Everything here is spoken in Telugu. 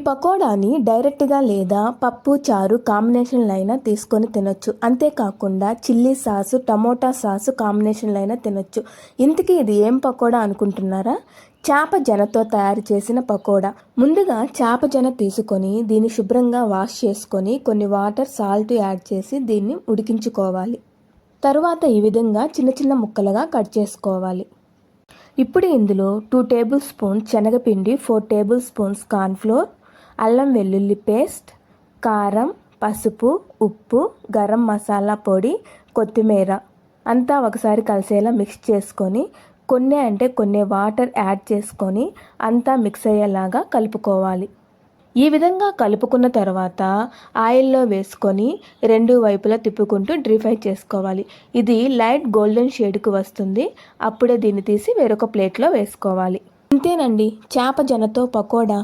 పకోడాని డైరెక్ట్గా లేదా పప్పు చారు కాంబినేషన్లో అయినా తీసుకొని తినొచ్చు. అంతేకాకుండా చిల్లీ సాసు టమోటా సాసు కాంబినేషన్లో అయినా తినొచ్చు. ఇంతకీ ఇది ఏం పకోడా అనుకుంటున్నారా? చేప జనతో తయారు చేసిన పకోడా. ముందుగా చేప జన తీసుకొని దీన్ని శుభ్రంగా వాష్ చేసుకొని కొన్ని వాటర్ సాల్ట్ యాడ్ చేసి దీన్ని ఉడికించుకోవాలి. తరువాత ఈ విధంగా చిన్న చిన్న ముక్కలుగా కట్ చేసుకోవాలి. ఇప్పుడు ఇందులో 2 టేబుల్ స్పూన్స్ శనగపిండి, 4 టేబుల్ స్పూన్స్ కార్న్ఫ్లోర్, అల్లం వెల్లుల్లి పేస్ట్, కారం, పసుపు, ఉప్పు, గరం మసాలా పొడి, కొత్తిమీర అంతా ఒకసారి కలిసేలా మిక్స్ చేసుకొని కొన్ని వాటర్ యాడ్ చేసుకొని అంతా మిక్స్ అయ్యేలాగా కలుపుకోవాలి. ఈ విధంగా కలుపుకున్న తర్వాత ఆయిల్లో వేసుకొని 2 వైపులా తిప్పుకుంటూ డీప్ ఫ్రై చేసుకోవాలి. ఇది లైట్ గోల్డెన్ షేడ్కి వస్తుంది. అప్పుడే దీన్ని తీసి వేరొక ప్లేట్లో వేసుకోవాలి. ఇంతేనండి, చేప జనతో పకోడా.